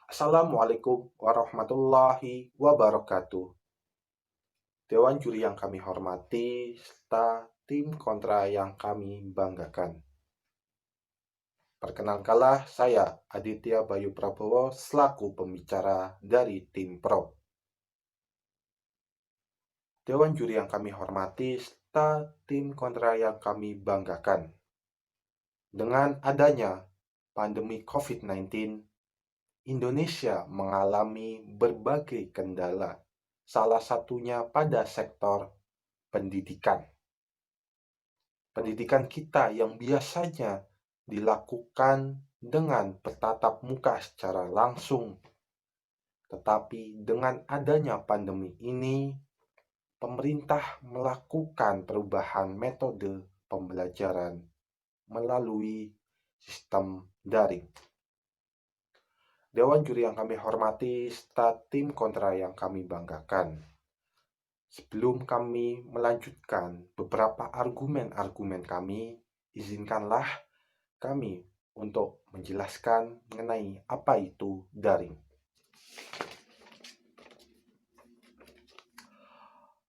Assalamualaikum warahmatullahi wabarakatuh. Dewan juri yang kami hormati, serta tim kontra yang kami banggakan. Perkenalkanlah saya Aditya Bayu Prabowo selaku pembicara dari tim Pro. Dewan juri yang kami hormati, serta tim kontra yang kami banggakan. Dengan adanya pandemi COVID-19, Indonesia mengalami berbagai kendala, salah satunya pada sektor pendidikan. Pendidikan kita yang biasanya dilakukan dengan bertatap muka secara langsung, tetapi dengan adanya pandemi ini, pemerintah melakukan perubahan metode pembelajaran melalui sistem daring. Dewan juri yang kami hormati, serta tim kontra yang kami banggakan. Sebelum kami melanjutkan beberapa argumen-argumen kami, izinkanlah kami untuk menjelaskan mengenai apa itu daring.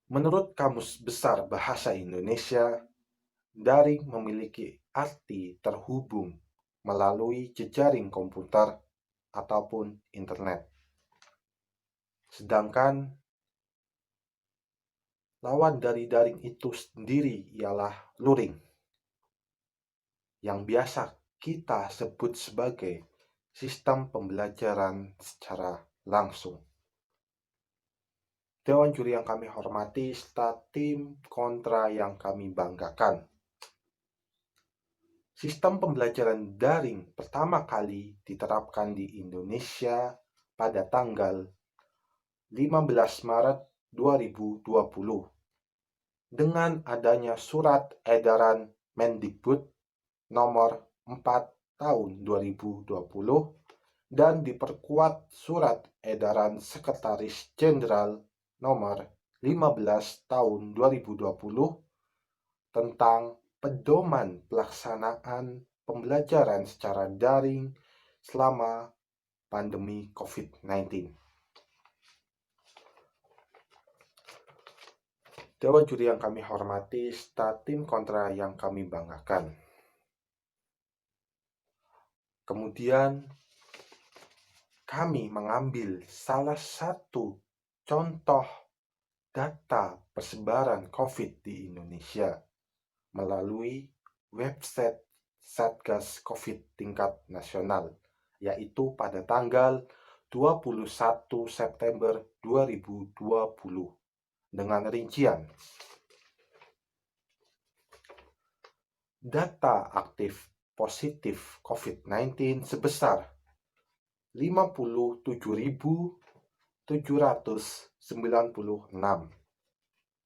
Menurut Kamus Besar Bahasa Indonesia, daring memiliki arti terhubung melalui jejaring komputer ataupun internet. Sedangkan lawan dari daring itu sendiri ialah luring, yang biasa kita sebut sebagai sistem pembelajaran secara langsung. Dewan juri yang kami hormati, serta tim kontra yang kami banggakan. Sistem pembelajaran daring pertama kali diterapkan di Indonesia pada tanggal 15 Maret 2020 dengan adanya Surat Edaran Mendikbud nomor 4 tahun 2020 dan diperkuat Surat Edaran Sekretaris Jenderal nomor 15 tahun 2020 tentang pedoman pelaksanaan pembelajaran secara daring selama pandemi COVID-19. Dewan juri yang kami hormati, serta tim kontra yang kami banggakan. Kemudian kami mengambil salah satu contoh data persebaran COVID di Indonesia melalui website Satgas COVID tingkat nasional, yaitu pada tanggal 21 September 2020 dengan rincian data aktif positif COVID-19 sebesar 57.796,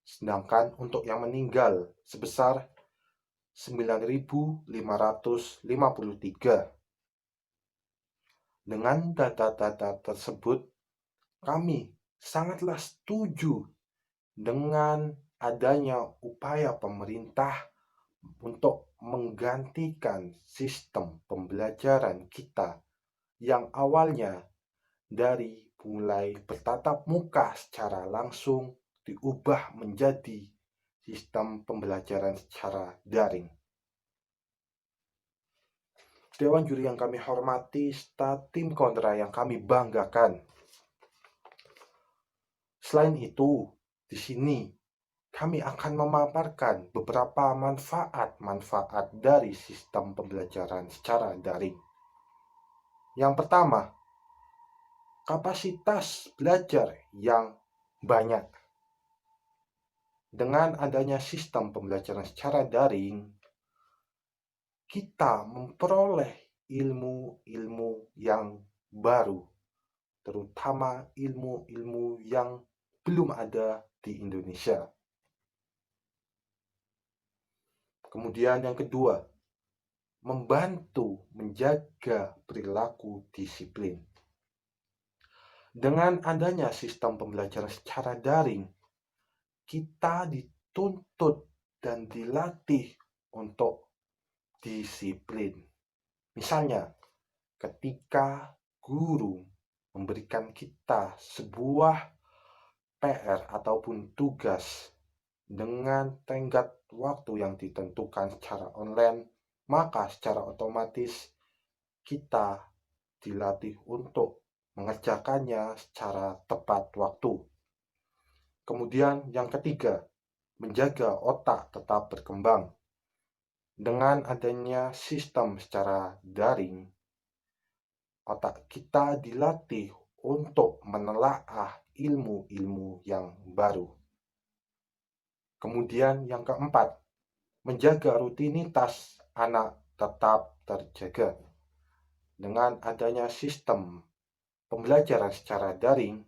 sedangkan untuk yang meninggal sebesar 9.553. Dengan data-data tersebut, kami sangatlah setuju dengan adanya upaya pemerintah untuk menggantikan sistem pembelajaran kita yang awalnya dari mulai bertatap muka secara langsung diubah menjadi sistem pembelajaran secara daring. Dewan juri yang kami hormati, serta tim kontra yang kami banggakan. Selain itu, di sini kami akan memaparkan beberapa manfaat-manfaat dari sistem pembelajaran secara daring. Yang pertama, kapasitas belajar yang banyak. Dengan adanya sistem pembelajaran secara daring, kita memperoleh ilmu-ilmu yang baru, terutama ilmu-ilmu yang belum ada di Indonesia. Kemudian yang kedua, membantu menjaga perilaku disiplin. Dengan adanya sistem pembelajaran secara daring, kita dituntut dan dilatih untuk disiplin. Misalnya, ketika guru memberikan kita sebuah PR ataupun tugas dengan tenggat waktu yang ditentukan secara online, maka secara otomatis kita dilatih untuk mengerjakannya secara tepat waktu. Kemudian yang ketiga, menjaga otak tetap berkembang. Dengan adanya sistem secara daring, otak kita dilatih untuk menelaah ilmu-ilmu yang baru. Kemudian yang keempat, menjaga rutinitas anak tetap terjaga. Dengan adanya sistem pembelajaran secara daring,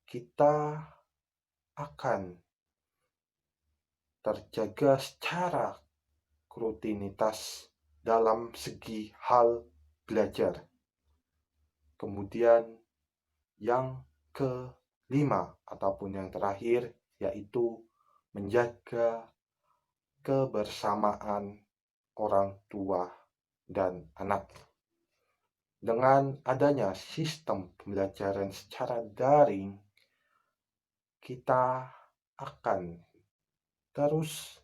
kita akan terjaga secara rutinitas dalam segi hal belajar. Kemudian yang kelima ataupun yang terakhir yaitu menjaga kebersamaan orang tua dan anak. Dengan adanya sistem pembelajaran secara daring, kita akan terus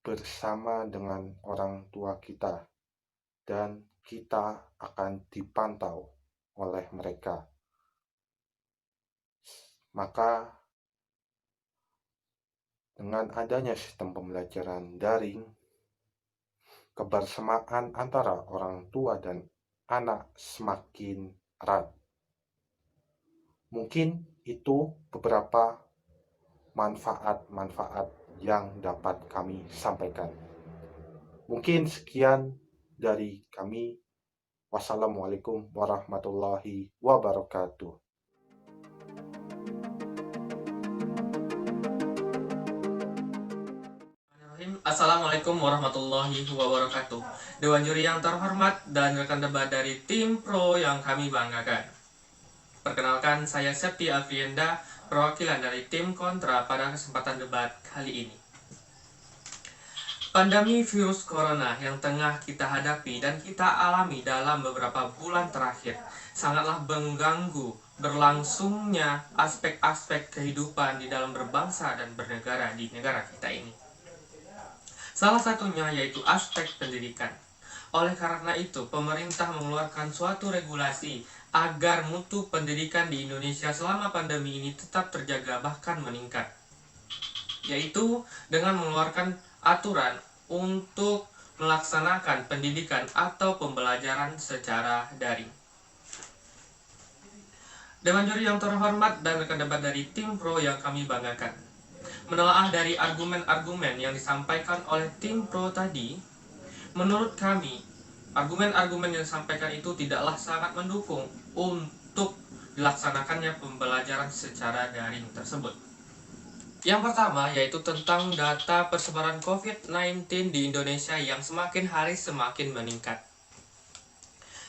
bersama dengan orang tua kita dan kita akan dipantau oleh mereka. Maka dengan adanya sistem pembelajaran daring, kebersamaan antara orang tua dan anak semakin erat. Mungkin itu beberapa manfaat-manfaat yang dapat kami sampaikan. Mungkin sekian dari kami. Wassalamualaikum warahmatullahi wabarakatuh. Assalamualaikum warahmatullahi wabarakatuh. Dewan juri yang terhormat dan rekan debat dari tim pro yang kami banggakan. Perkenalkan, saya Septi Afrienda, perwakilan dari tim kontra pada kesempatan debat kali ini. Pandemi virus corona yang tengah kita hadapi dan kita alami dalam beberapa bulan terakhir sangatlah mengganggu berlangsungnya aspek-aspek kehidupan di dalam berbangsa dan bernegara di negara kita ini. Salah satunya yaitu aspek pendidikan. Oleh karena itu, pemerintah mengeluarkan suatu regulasi agar mutu pendidikan di Indonesia selama pandemi ini tetap terjaga bahkan meningkat, yaitu dengan mengeluarkan aturan untuk melaksanakan pendidikan atau pembelajaran secara daring. Dewan juri yang terhormat dan rekan debat dari tim pro yang kami banggakan, menelaah dari argumen-argumen yang disampaikan oleh tim pro tadi, menurut kami, argumen-argumen yang disampaikan itu tidaklah sangat mendukung untuk dilaksanakannya pembelajaran secara daring tersebut. Yang pertama yaitu tentang data persebaran COVID-19 di Indonesia yang semakin hari semakin meningkat.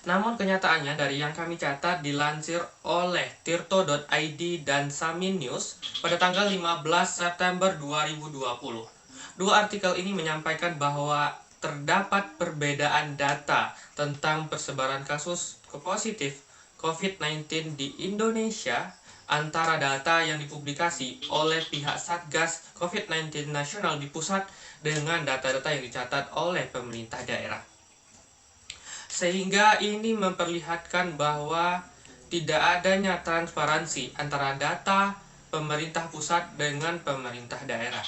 Namun kenyataannya dari yang kami catat dilansir oleh tirto.id dan Samin News pada tanggal 15 September 2020. Dua artikel ini menyampaikan bahwa terdapat perbedaan data tentang persebaran kasus positif COVID-19 di Indonesia antara data yang dipublikasi oleh pihak Satgas COVID-19 Nasional di pusat dengan data-data yang dicatat oleh pemerintah daerah. Sehingga ini memperlihatkan bahwa tidak adanya transparansi antara data pemerintah pusat dengan pemerintah daerah.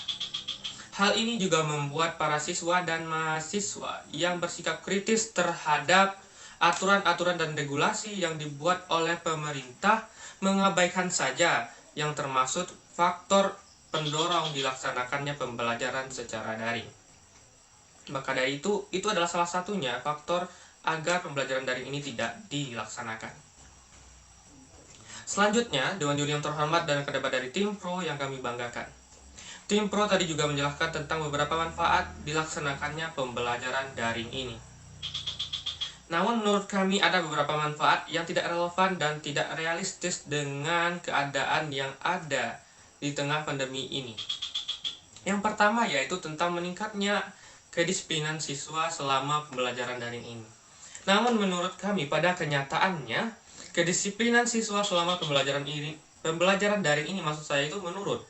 Hal ini juga membuat para siswa dan mahasiswa yang bersikap kritis terhadap aturan-aturan dan regulasi yang dibuat oleh pemerintah mengabaikan saja yang termasuk faktor pendorong dilaksanakannya pembelajaran secara daring. Maka dari itu adalah salah satunya faktor agar pembelajaran daring ini tidak dilaksanakan. Selanjutnya, Dewan Juri yang terhormat dan kedebat dari tim pro yang kami banggakan. Tim pro tadi juga menjelaskan tentang beberapa manfaat dilaksanakannya pembelajaran daring ini. Namun menurut kami ada beberapa manfaat yang tidak relevan dan tidak realistis dengan keadaan yang ada di tengah pandemi ini. Yang pertama yaitu tentang meningkatnya kedisiplinan siswa selama pembelajaran daring ini. Namun menurut kami pada kenyataannya kedisiplinan siswa selama pembelajaran daring ini maksud saya itu menurun.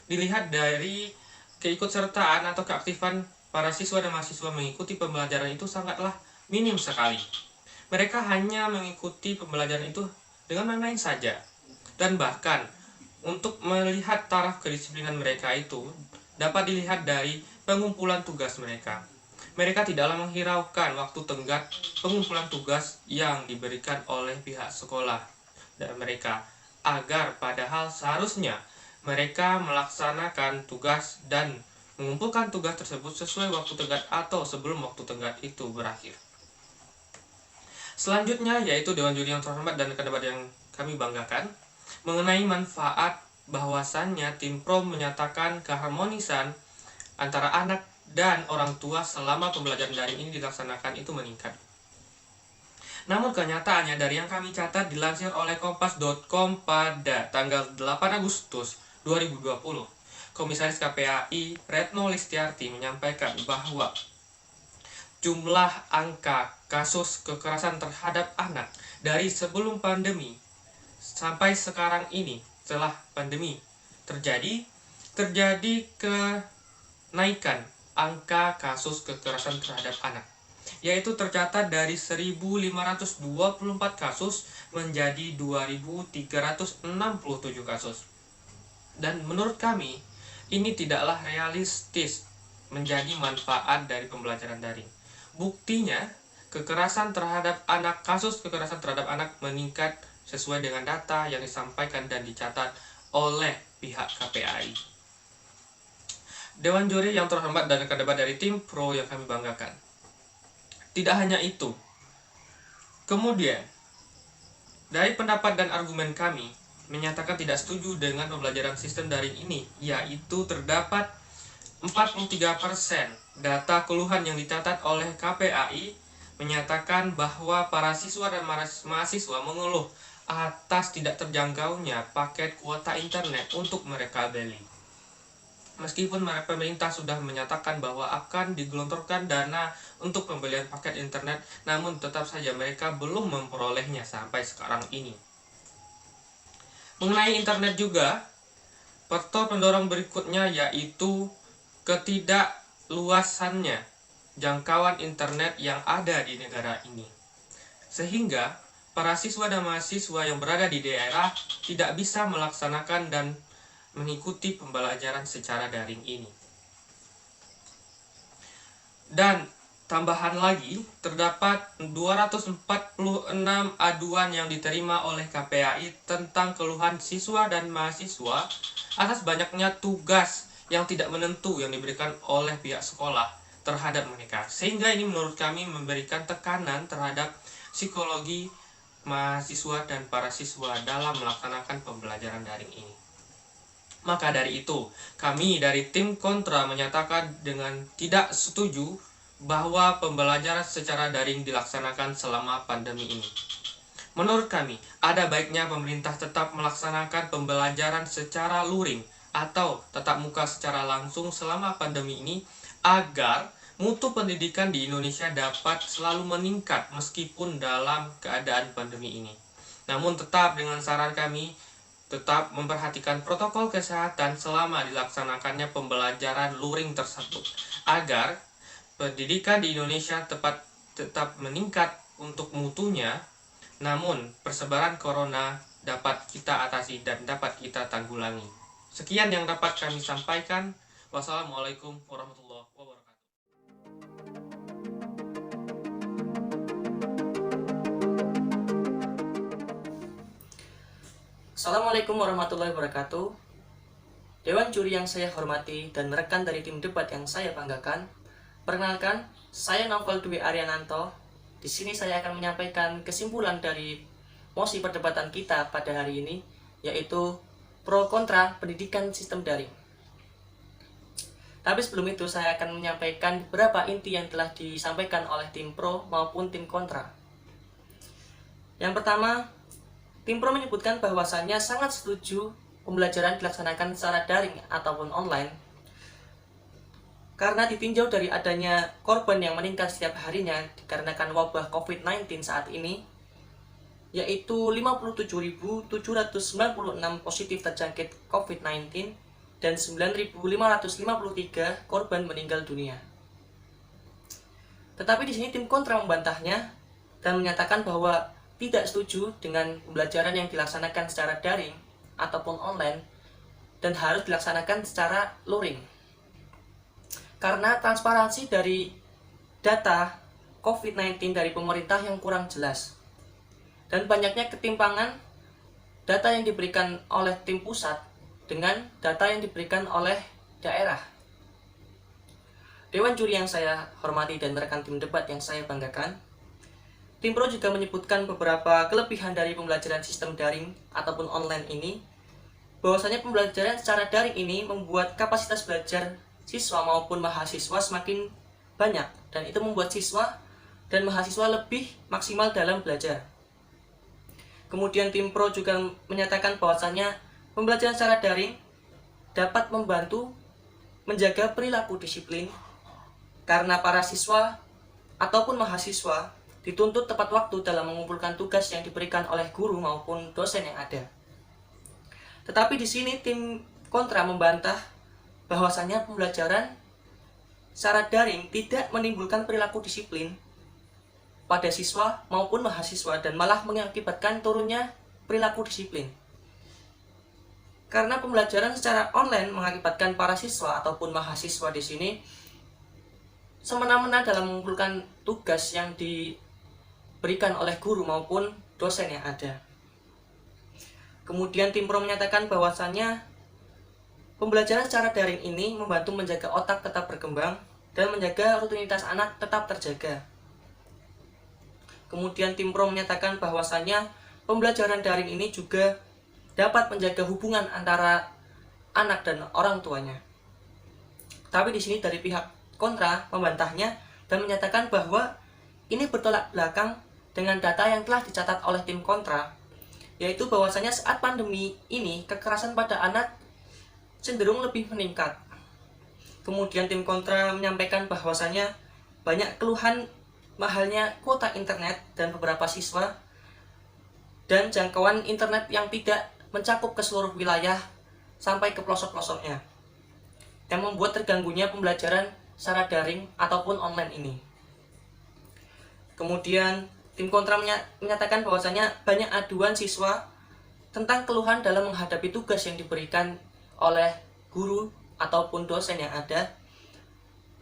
Dilihat dari keikutsertaan atau keaktifan para siswa dan mahasiswa mengikuti pembelajaran itu sangatlah minim sekali. Mereka hanya mengikuti pembelajaran itu dengan main-main saja. Dan bahkan untuk melihat taraf kedisiplinan mereka itu dapat dilihat dari pengumpulan tugas mereka. Mereka tidaklah menghiraukan waktu tenggat pengumpulan tugas yang diberikan oleh pihak sekolah dan mereka, agar padahal seharusnya mereka melaksanakan tugas dan mengumpulkan tugas tersebut sesuai waktu tenggat atau sebelum waktu tenggat itu berakhir. Selanjutnya yaitu Dewan Juri yang terhormat dan rekan-rekan yang kami banggakan, mengenai manfaat bahwasannya tim pro menyatakan keharmonisan antara anak dan orang tua selama pembelajaran daring ini dilaksanakan itu meningkat. Namun kenyataannya dari yang kami catat dilansir oleh kompas.com pada tanggal 8 Agustus 2020, Komisaris KPAI Retno Listiarti menyampaikan bahwa jumlah angka kasus kekerasan terhadap anak dari sebelum pandemi sampai sekarang ini setelah pandemi terjadi kenaikan angka kasus kekerasan terhadap anak, yaitu tercatat dari 1.524 kasus menjadi 2.367 kasus. Dan menurut kami ini tidaklah realistis menjadi manfaat dari pembelajaran daring. Buktinya kasus kekerasan terhadap anak meningkat sesuai dengan data yang disampaikan dan dicatat oleh pihak KPAI. Dewan Juri yang terhormat dan rekan-rekan dari tim pro yang kami banggakan. Tidak hanya itu, kemudian dari pendapat dan argumen kami menyatakan tidak setuju dengan pembelajaran sistem daring ini, yaitu terdapat 43% data keluhan yang dicatat oleh KPAI menyatakan bahwa para siswa dan mahasiswa mengeluh atas tidak terjangkaunya paket kuota internet untuk mereka beli. Meskipun pemerintah sudah menyatakan bahwa akan digelontorkan dana untuk pembelian paket internet, namun tetap saja mereka belum memperolehnya sampai sekarang ini. Mengenai internet juga, faktor pendorong berikutnya yaitu ketidakluasannya jangkauan internet yang ada di negara ini. Sehingga para siswa dan mahasiswa yang berada di daerah tidak bisa melaksanakan dan mengikuti pembelajaran secara daring ini. Dan tambahan lagi, terdapat 246 aduan yang diterima oleh KPAI tentang keluhan siswa dan mahasiswa atas banyaknya tugas yang tidak menentu yang diberikan oleh pihak sekolah terhadap mereka. Sehingga ini menurut kami memberikan tekanan terhadap psikologi mahasiswa dan para siswa dalam melaksanakan pembelajaran daring ini. Maka dari itu, kami dari tim kontra menyatakan dengan tidak setuju bahwa pembelajaran secara daring dilaksanakan selama pandemi ini. Menurut kami, ada baiknya pemerintah tetap melaksanakan pembelajaran secara luring atau tatap muka secara langsung selama pandemi ini agar mutu pendidikan di Indonesia dapat selalu meningkat meskipun dalam keadaan pandemi ini. Namun tetap dengan saran kami, tetap memperhatikan protokol kesehatan selama dilaksanakannya pembelajaran luring tersebut agar pendidikan di Indonesia tetap meningkat untuk mutunya, namun persebaran corona dapat kita atasi dan dapat kita tanggulangi. Sekian yang dapat kami sampaikan. Wassalamualaikum warahmatullahi wabarakatuh. Assalamualaikum warahmatullahi wabarakatuh. Dewan Juri yang saya hormati dan rekan dari tim debat yang saya banggakan, perkenalkan, saya Novel Dwi Ariananto. Di sini saya akan menyampaikan kesimpulan dari mosi perdebatan kita pada hari ini, yaitu pro kontra pendidikan sistem daring. Tapi sebelum itu saya akan menyampaikan beberapa inti yang telah disampaikan oleh tim pro maupun tim kontra. Yang pertama, tim pro menyebutkan bahwasannya sangat setuju pembelajaran dilaksanakan secara daring ataupun online karena ditinjau dari adanya korban yang meningkat setiap harinya dikarenakan wabah COVID-19 saat ini. yaitu 57.796 positif terjangkit COVID-19 dan 9.553 korban meninggal dunia. Tetapi di sini tim kontra membantahnya dan menyatakan bahwa tidak setuju dengan pembelajaran yang dilaksanakan secara daring ataupun online dan harus dilaksanakan secara luring. Karena transparansi dari data COVID-19 dari pemerintah yang kurang jelas dan banyaknya ketimpangan data yang diberikan oleh tim pusat dengan data yang diberikan oleh daerah. Dewan juri yang saya hormati dan rekan tim debat yang saya banggakan, Tim Pro juga menyebutkan beberapa kelebihan dari pembelajaran sistem daring ataupun online ini, bahwasanya pembelajaran secara daring ini membuat kapasitas belajar siswa maupun mahasiswa semakin banyak, dan itu membuat siswa dan mahasiswa lebih maksimal dalam belajar. Kemudian tim Pro juga menyatakan bahwasanya pembelajaran secara daring dapat membantu menjaga perilaku disiplin karena para siswa ataupun mahasiswa dituntut tepat waktu dalam mengumpulkan tugas yang diberikan oleh guru maupun dosen yang ada. Tetapi di sini tim kontra membantah bahwasanya pembelajaran secara daring tidak menimbulkan perilaku disiplin pada siswa maupun mahasiswa dan malah mengakibatkan turunnya perilaku disiplin. Karena pembelajaran secara online mengakibatkan para siswa ataupun mahasiswa di sini semena-mena dalam mengumpulkan tugas yang diberikan oleh guru maupun dosen yang ada. Kemudian tim Pro menyatakan bahwasannya pembelajaran secara daring ini membantu menjaga otak tetap berkembang dan menjaga rutinitas anak tetap terjaga. Kemudian tim Pro menyatakan bahwasannya pembelajaran daring ini juga dapat menjaga hubungan antara anak dan orang tuanya. Tapi di sini dari pihak kontra membantahnya dan menyatakan bahwa ini bertolak belakang dengan data yang telah dicatat oleh tim kontra, yaitu bahwasanya saat pandemi ini kekerasan pada anak cenderung lebih meningkat. Kemudian tim kontra menyampaikan bahwasanya banyak keluhan mahalnya kuota internet dan beberapa siswa dan jangkauan internet yang tidak mencakup ke seluruh wilayah sampai ke pelosok-pelosoknya, yang membuat terganggunya pembelajaran secara daring ataupun online ini. Kemudian tim kontra menyatakan bahwasanya banyak aduan siswa tentang keluhan dalam menghadapi tugas yang diberikan oleh guru ataupun dosen yang ada,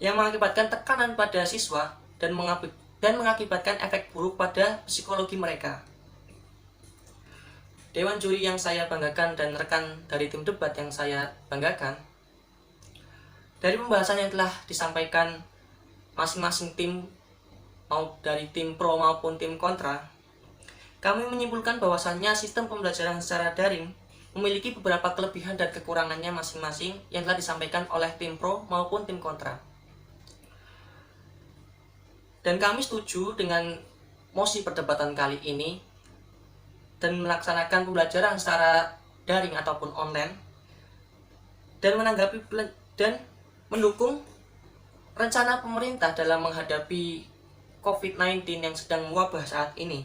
yang mengakibatkan tekanan pada siswa dan mengakibatkan efek buruk pada psikologi mereka. Dewan juri yang saya banggakan dan rekan dari tim debat yang saya banggakan, dari pembahasan yang telah disampaikan masing-masing tim, mau dari tim pro maupun tim kontra, kami menyimpulkan bahwasannya sistem pembelajaran secara daring memiliki beberapa kelebihan dan kekurangannya masing-masing yang telah disampaikan oleh tim pro maupun tim kontra. Dan kami setuju dengan mosi perdebatan kali ini dan melaksanakan pembelajaran secara daring ataupun online, dan menanggapi dan mendukung rencana pemerintah dalam menghadapi COVID-19 yang sedang mewabah saat ini.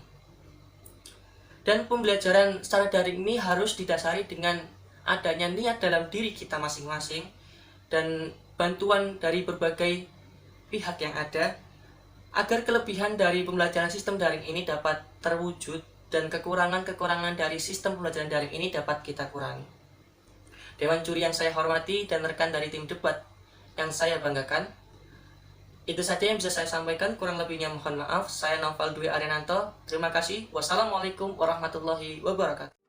Dan pembelajaran secara daring ini harus didasari dengan adanya niat dalam diri kita masing-masing dan bantuan dari berbagai pihak yang ada, agar kelebihan dari pembelajaran sistem daring ini dapat terwujud dan kekurangan-kekurangan dari sistem pembelajaran daring ini dapat kita kurangi. Dewan juri yang saya hormati dan rekan dari tim debat yang saya banggakan, itu saja yang bisa saya sampaikan, kurang lebihnya mohon maaf. Saya Naufal Dwi Ariananto, terima kasih. Wassalamualaikum warahmatullahi wabarakatuh.